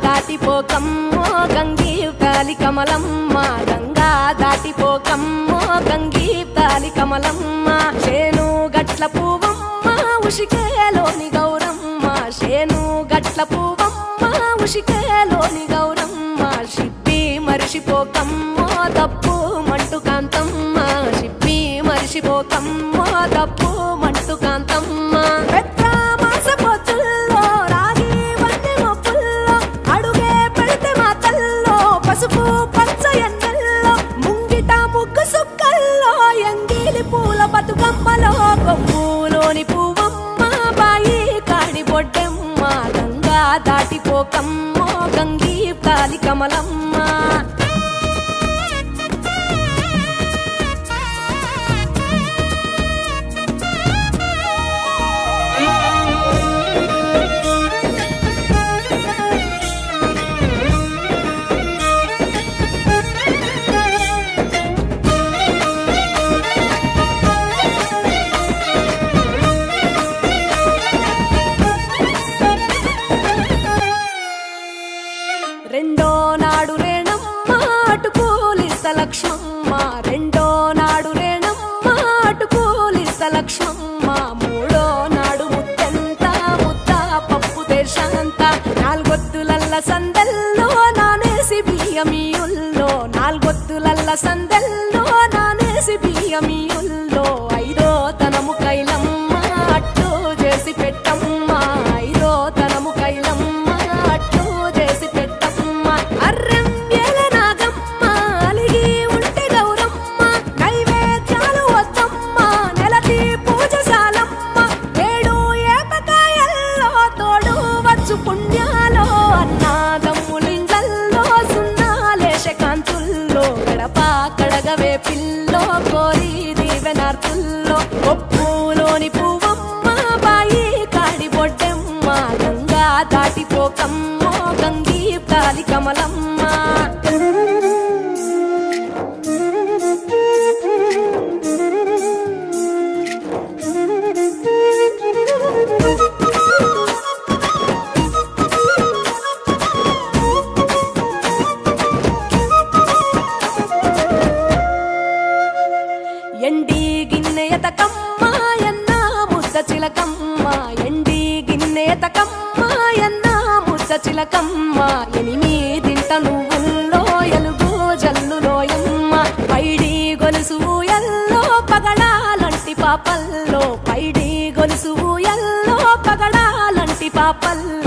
దాటిపోకమ్మో గంగీతాలి కమలమ్మ, గంగా దాటిపోకమ్మో గంగీతాలి కమలమ్మ. శేను గట్ల పువ్వమ్మ ఉషికేలోని గౌరమ్మ, శేను గట్ల పువ్వమ్మ ఉషికేలోని గౌరమ్మ. షిప్పి మరిషిపోకమ్మో తప్పు మంటు కాంతమ్మ, షిప్పి మరిషిపోకమ్మో తప్పు మంటు కాంతమ్మ. పసుపు పచ్చ ఎన్నెల్లో ముంగిట ముగ్గు సుక్కల్లో ఎంగిలి పూల బతుకమ్మలో కొమ్ములోని పువ్వమ్మ బాయి కాడి బొడ్డెమ్మ, గంగా దాటిపోకమ్మో గంగీతాలి కమలమ్మ. రెండో నాడు రేణమ్మ అటుకూలిస్త లక్ష్మమ్మ, రెండో నాడు రేణమ్మ అటుకూలిస్త లక్ష్మమ్మ. మూడో నాడు ముద్దెంత ముద్ద పప్పు దేశంత, నాలుగొత్తులల్ల సందెల్లో నానేసి బియ్యమియుల్లో, నాలుగొత్తులల్ల సందెల్లో నానేసి బియ్యమియుల్లో. ఐదో తనము కైలమ్మ అట్టు చేసి పెట్టమ్మ, ఐదో తనము కైలమ్మ అట్టు చేసి పెట్టమ్మ. అర్రెం ఏల నాగమ్మ అలిగి ఉంటే గౌరమ్మ, నైవేద్యాలు వద్దమ్మ నెలతి పూజశాలమ్మ. ఏడు ఏపకాయల్లో తోడు వచ్చు పుణ్యాలో, అన్నాదమ్ములింగల్లో సున్నాలేశ కాంతుల్లో. గడప కడగవే పిల్లో కోరి దీవెనార్తుల్లో, ఒప్పులోని పువ్వమ్మ బాయి కాడి బొడ్డెమ్మ, గంగా దాటిపోకమ్మో గంగీతాలి కమలమ్మ. ఎండి గిన్నెయతకమ్మ ఎన్న ముద్ద చిలకమ్మ, ఎండి గిన్నెయతకమ్మ ఎన్న ముద్ద చిలకమ్మ. ఎనిమిదింట నువ్వుల్లో ఎలుగు జల్లులోయమ్మ, పైడి గొలుసు ఎల్లో పగడాలంటి పాపల్లో, పైడి గొలుసు ఎల్లో పగడాలంటి పాపల్లో.